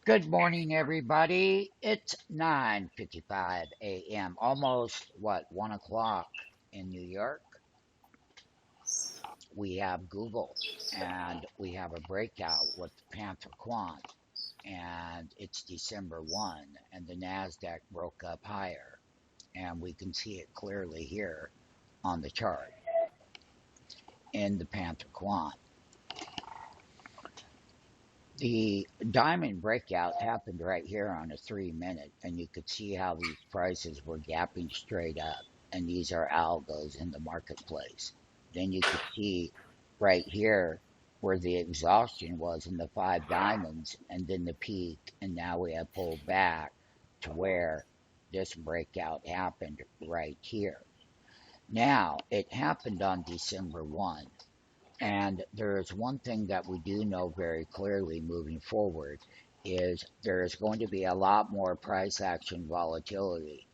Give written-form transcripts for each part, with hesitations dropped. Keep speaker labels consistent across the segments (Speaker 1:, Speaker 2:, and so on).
Speaker 1: Good morning, everybody. It's 9:55 a.m., almost, 1 o'clock in New York. We have Google, and we have a breakout with PantherQuant, and it's December 1, and the NASDAQ broke up higher, and we can see it clearly here on the chart in the PantherQuant. The diamond breakout happened right here on a 3 minute, and you could see how these prices were gapping straight up. And these are algos in the marketplace. Then you could see right here where the exhaustion was in the five diamonds, and then the peak. And now we have pulled back to where this breakout happened right here. Now, it happened on December 1. And there is one thing that we do know very clearly moving forward is there is going to be a lot more price action volatility.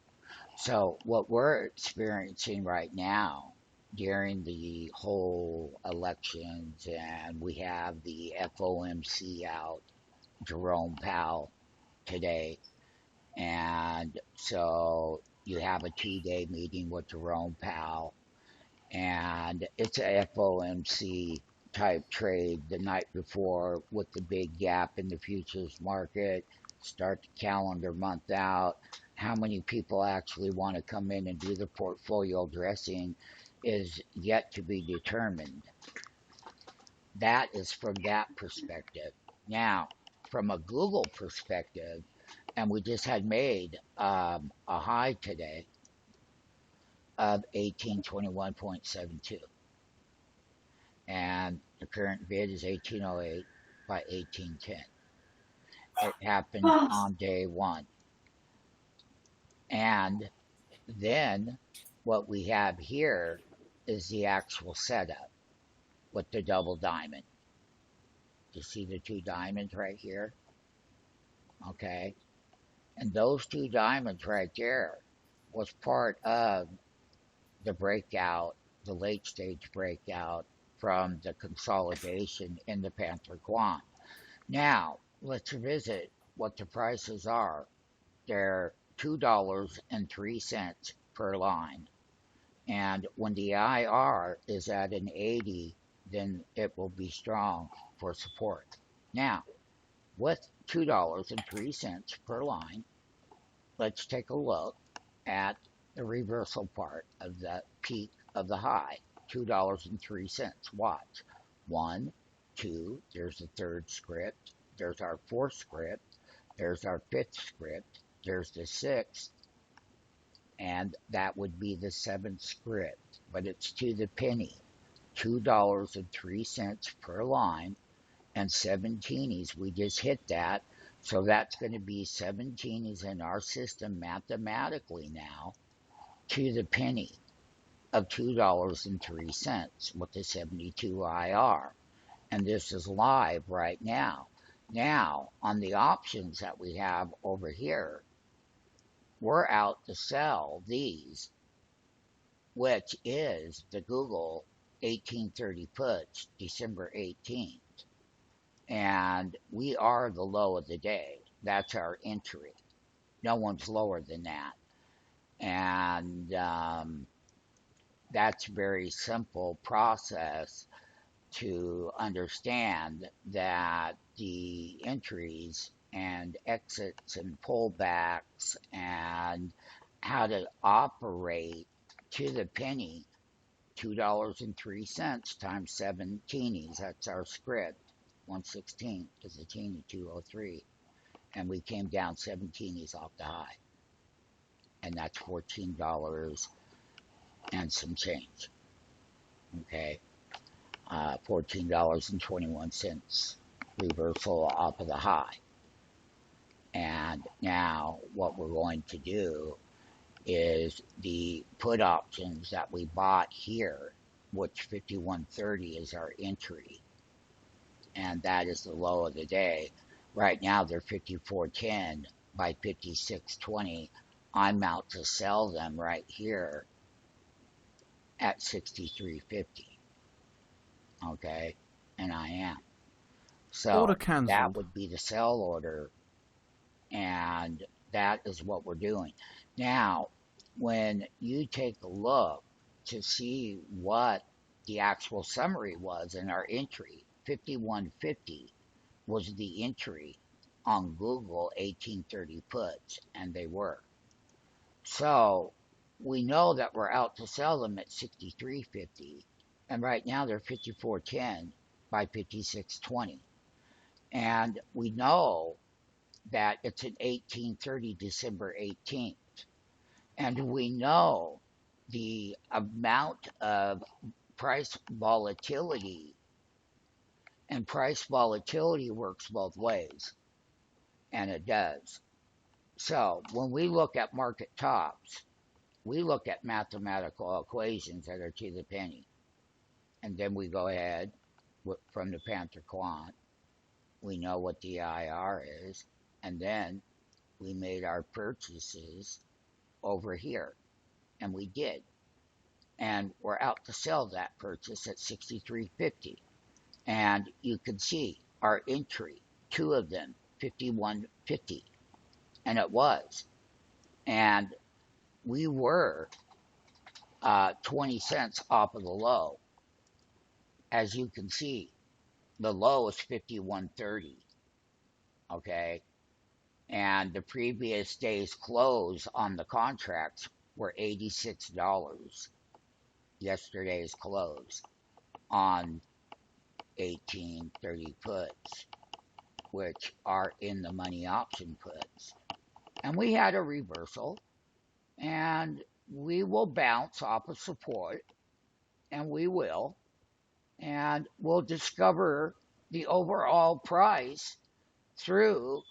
Speaker 1: So what we're experiencing right now during the whole elections, and we have the FOMC out, Jerome Powell today, and so you have a 2-day meeting with Jerome Powell, and it's a FOMC type trade the night before with the big gap in the futures market. Start the calendar month out. How many people actually want to come in and do the portfolio dressing is yet to be determined. That is from that perspective. Now, from a Google perspective, and we just had made a high today of 1821.72, and the current bid is 1808 by 1810. It happened on day one. And then what we have here is the actual setup with the double diamond. You see the two diamonds right here? Okay. And those two diamonds right there was part of the breakout, the late stage breakout from the consolidation in the PantherQuant. Now, let's revisit what the prices are. They're $2.03 per line. And when the IR is at an 80, then it will be strong for support. Now, with $2.03 per line, let's take a look at the reversal part of the peak of the high, $2.03. Watch. One, two, there's the third script, there's our fourth script, there's our fifth script, there's the sixth, and that would be the seventh script, but it's to the penny. $2.03 per line, and 17s, we just hit that. So that's going to be 17s in our system mathematically now to the penny of $2.03 with the 72 IR. And this is live right now. Now, on the options that we have over here, we're out to sell these, which is the Google 1830 puts, December 18th. And we are the low of the day. That's our entry. No one's lower than that. And that's a very simple process to understand that the entries and exits and pullbacks and how to operate to the penny, $2.03 times 7 teenies. That's our script. 1/16 is a teeny, 203. And we came down 7 teenies off the high. And that's $14 and some change. Okay. $14.21 reversal off of the high. And now what we're going to do is the put options that we bought here, which 5130 is our entry, and that is the low of the day. Right now they're 5410 by 5620. I'm out to sell them right here at 6350. Okay, and I am.
Speaker 2: Order
Speaker 1: So that
Speaker 2: cancelled.
Speaker 1: would be the sell order And that is what we're doing. Now, when you take a look to see what the actual summary was in our entry, 5150 was the entry on Google 1830 puts, and they were. So we know that we're out to sell them at 63.50, and right now they're 54.10 by 56.20. And we know that it's an 1830 December 18th. And we know the amount of price volatility, and price volatility works both ways, and it does. So when we look at market tops, we look at mathematical equations that are to the penny. And then we go ahead from the Panther Quant. We know what the IR is. And then we made our purchases over here. And we did. And we're out to sell that purchase at 63.50. And you can see our entry, two of them, 51.50. And it was. And we were 20 cents off of the low. As you can see, the low is 51.30. Okay. And the previous day's close on the contracts were $86. Yesterday's close on 1830 puts, which are in the money option puts. And we had a reversal, and we will bounce off of support, and we will, and we'll discover the overall price through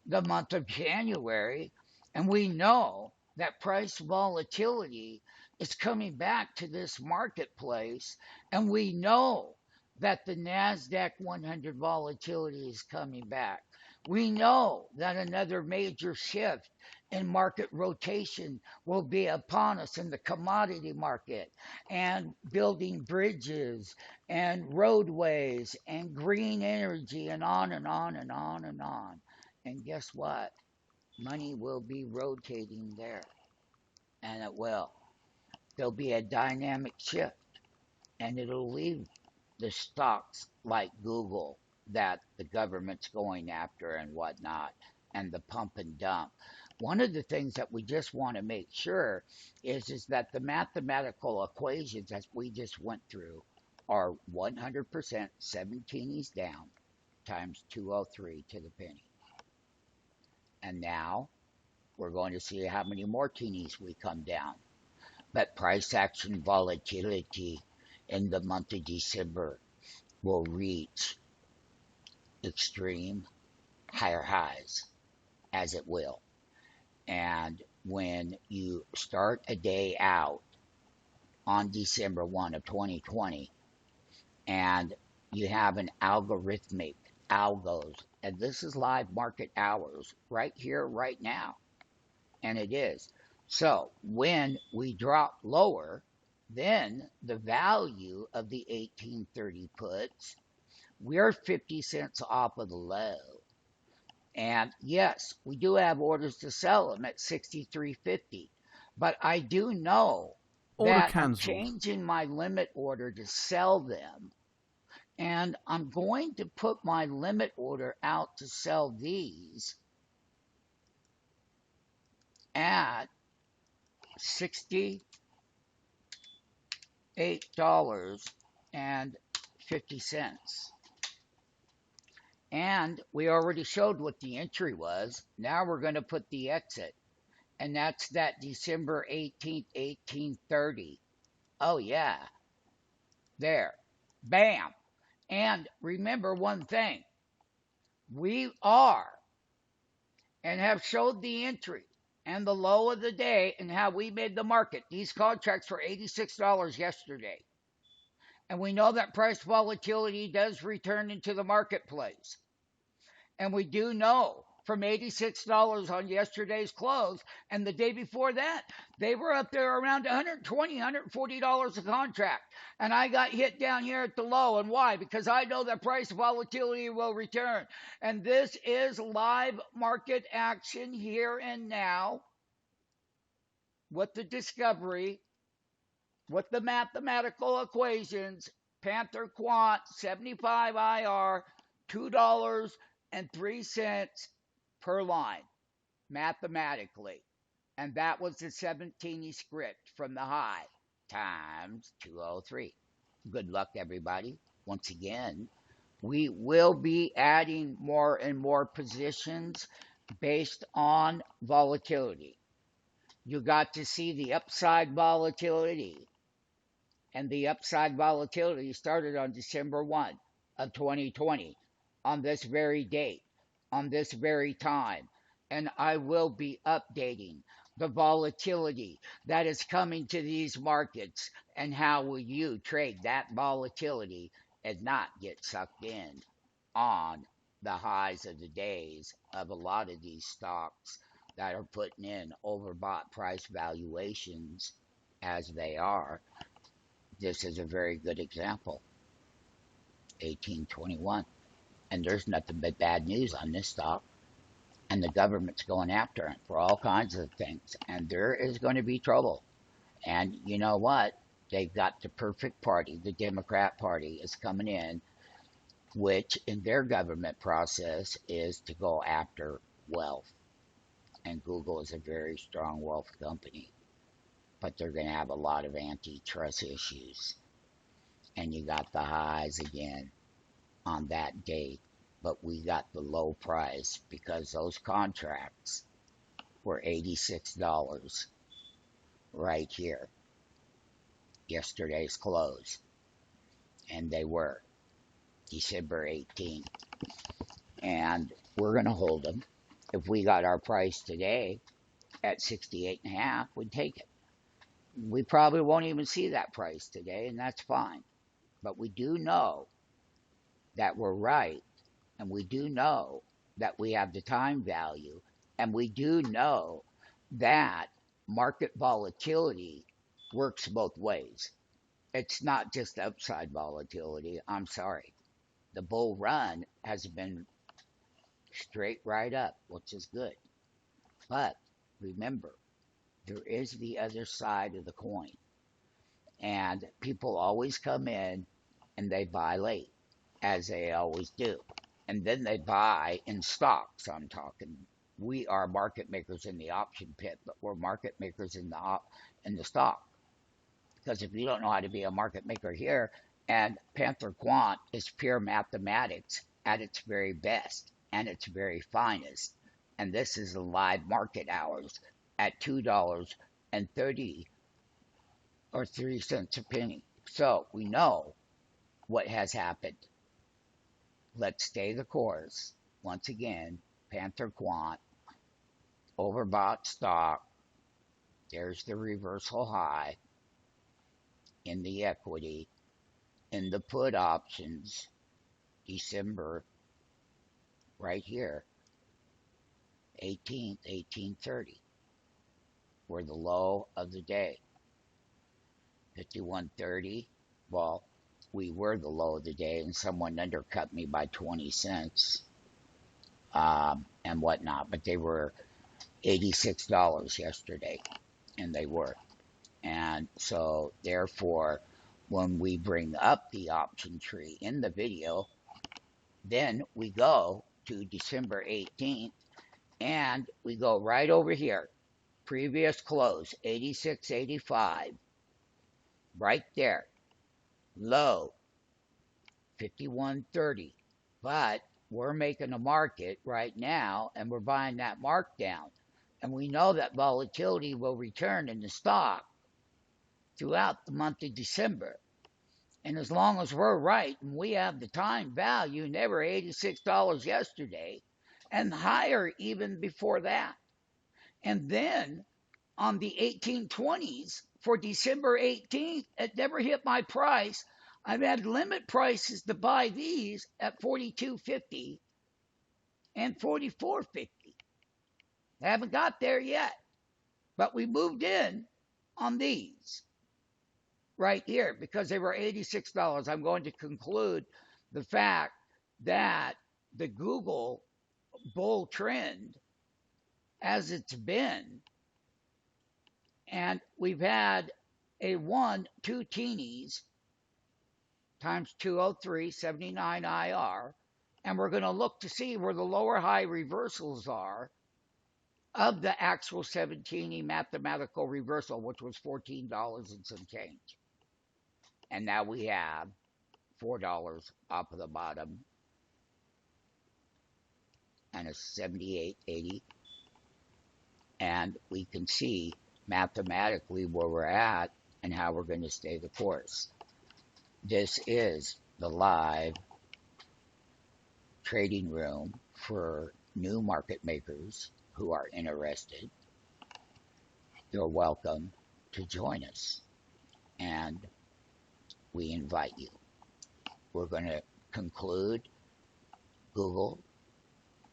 Speaker 1: the month of January. And we know that price volatility is coming back to this marketplace. And we know that the NASDAQ 100 volatility is coming back. We know that another major shift in market rotation will be upon us in the commodity market, and building bridges and roadways and green energy and on and on and on and on. And guess what? Money will be rotating there, and it will. There'll be a dynamic shift, and it'll leave the stocks like Google that the government's going after and whatnot, and the pump and dump. One of the things that we just want to make sure is that the mathematical equations that we just went through are 100% 17s down times 203 to the penny. And now we're going to see how many more teenies we come down. But price action volatility in the month of December will reach extreme higher highs, as it will. And when you start a day out on December 1 of 2020, and you have an algorithmic algos, and this is live market hours right here, right now, and it is. So when we drop lower, then the value of the 1830 puts, we're 50 cents off of the low. And yes, we do have orders to sell them at 63.50. But I do know
Speaker 2: Order
Speaker 1: that I'm
Speaker 2: cancelled.
Speaker 1: changing my limit order to sell them. And I'm going to put my limit order out to sell these at $68.50. And we already showed what the entry was. Now we're going to put the exit. And that's that December 18th, 1830. Oh, yeah. There. Bam. And remember one thing. We are and have showed the entry and the low of the day and how we made the market. These contracts were $86 yesterday. And we know that price volatility does return into the marketplace. And we do know from $86 on yesterday's close. And the day before that, they were up there around $120, $140 a contract. And I got hit down here at the low. And why? Because I know that price volatility will return. And this is live market action here and now with the discovery, with the mathematical equations, Panther Quant 75 IR, $2.03 per line, mathematically. And that was the 17 script from the high times 203. Good luck, everybody. Once again, we will be adding more and more positions based on volatility. You got to see the upside volatility. And the upside volatility started on December 1 of 2020, on this very date, on this very time. And I will be updating the volatility that is coming to these markets, and how will you trade that volatility and not get sucked in on the highs of the days of a lot of these stocks that are putting in overbought price valuations as they are. This is a very good example, 1821. And there's nothing but bad news on this stock. And the government's going after it for all kinds of things. And there is going to be trouble. And you know what? They've got the perfect party. The Democrat Party is coming in, which in their government process is to go after wealth. And Google is a very strong wealth company. But they're going to have a lot of antitrust issues. And you got the highs again on that date, but we got the low price because those contracts were $86 right here, yesterday's close, and they were December 18th. And we're going to hold them. If we got our price today at 68.5, we'd take it. We probably won't even see that price today, and that's fine. But we do know that we're right, and we do know that we have the time value, and we do know that market volatility works both ways. It's not just upside volatility. I'm sorry. The bull run has been straight right up, which is good. But remember, there is the other side of the coin. And people always come in and they buy late, as they always do. And then they buy in stocks, I'm talking. We are market makers in the option pit, but we're market makers in the stock. Because if you don't know how to be a market maker here, and Panther Quant is pure mathematics at its very best and its very finest. And this is the live market hours at $2.30 or 3 cents a penny. So we know what has happened. Let's stay the course. Once again, Panther Quant, overbought stock. There's the reversal high in the equity, in the put options, December, right here, 18th, 1830. Were the low of the day. 51.30. Well, we were the low of the day, and someone undercut me by 20 cents and whatnot. But they were $86 yesterday, and they were. And so, therefore, when we bring up the option tree in the video, then we go to December 18th, and we go right over here. Previous close, 86.85, right there. Low, 51.30. But we're making a market right now, and we're buying that markdown. And we know that volatility will return in the stock throughout the month of December. And as long as we're right, and we have the time value, and they were $86 yesterday, and higher even before that. And then on the 1820s for December 18th, it never hit my price. I've had limit prices to buy these at $42.50 and 44.50. Haven't got there yet, but we moved in on these right here because they were $86. I'm going to conclude the fact that the Google bull trend, as it's been, and we've had a 2 teenies times 203, 79 IR, and we're going to look to see where the lower high reversals are of the actual 17 mathematical reversal, which was $14 and some change. And now we have $4 off of the bottom and a 78.80. And we can see mathematically where we're at and how we're going to stay the course. This is the live trading room for new market makers who are interested. You're welcome to join us, and we invite you. We're going to conclude Google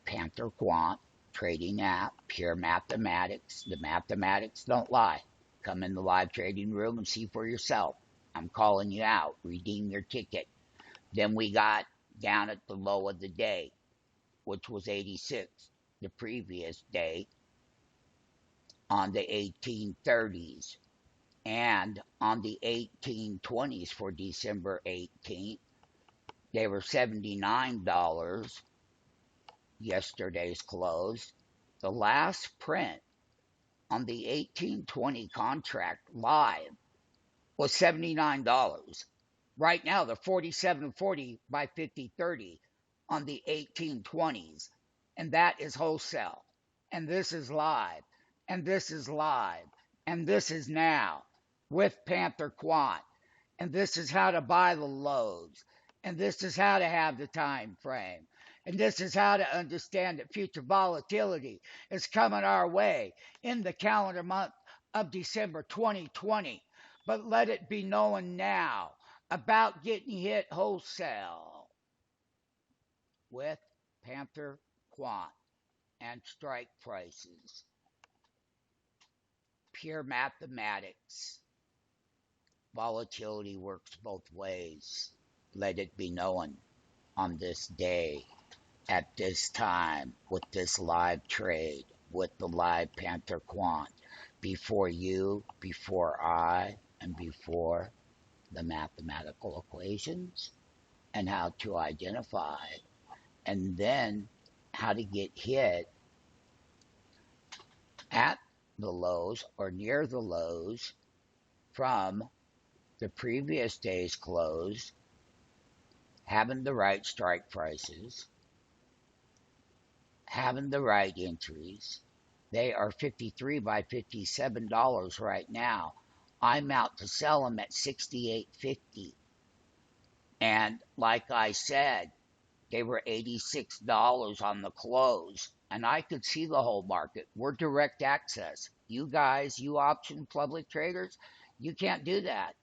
Speaker 1: PantherQuant trading app, pure mathematics. The mathematics don't lie. Come in the live trading room and see for yourself. I'm calling you out. Redeem your ticket. Then we got down at the low of the day, which was 86 the previous day on the 1830s, and on the 1820s for December 18th. They were $79 yesterday's close. The last print on the 1820 contract live was $79. Right now they're $47.40 by 50.30 on the 1820s, and that is wholesale. And this is live, and this is live, and this is now with PantherQuant, and this is how to buy the lows, and this is how to have the time frame, and this is how to understand that future volatility is coming our way in the calendar month of December 2020. But let it be known now about getting hit wholesale with PantherQuant and strike prices. Pure mathematics. Volatility works both ways. Let it be known on this day, at this time, with this live trade, with the live PantherQuant, before you, before I, and before the mathematical equations, and how to identify it, and then how to get hit at the lows or near the lows from the previous day's close, having the right strike prices, having the right entries. They are 53 by $57 right now. I'm out to sell them at 68.50. And like I said, they were $86 on the close, and I could see the whole market. We're direct access. You guys, you option public traders, you can't do that.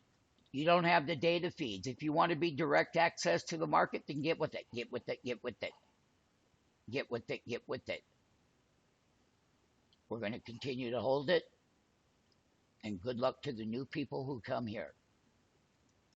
Speaker 1: You don't have the data feeds. If you want to be direct access to the market, then get with it. Get with it. Get with it. Get with it. Get with it. We're going to continue to hold it, and good luck to the new people who come here.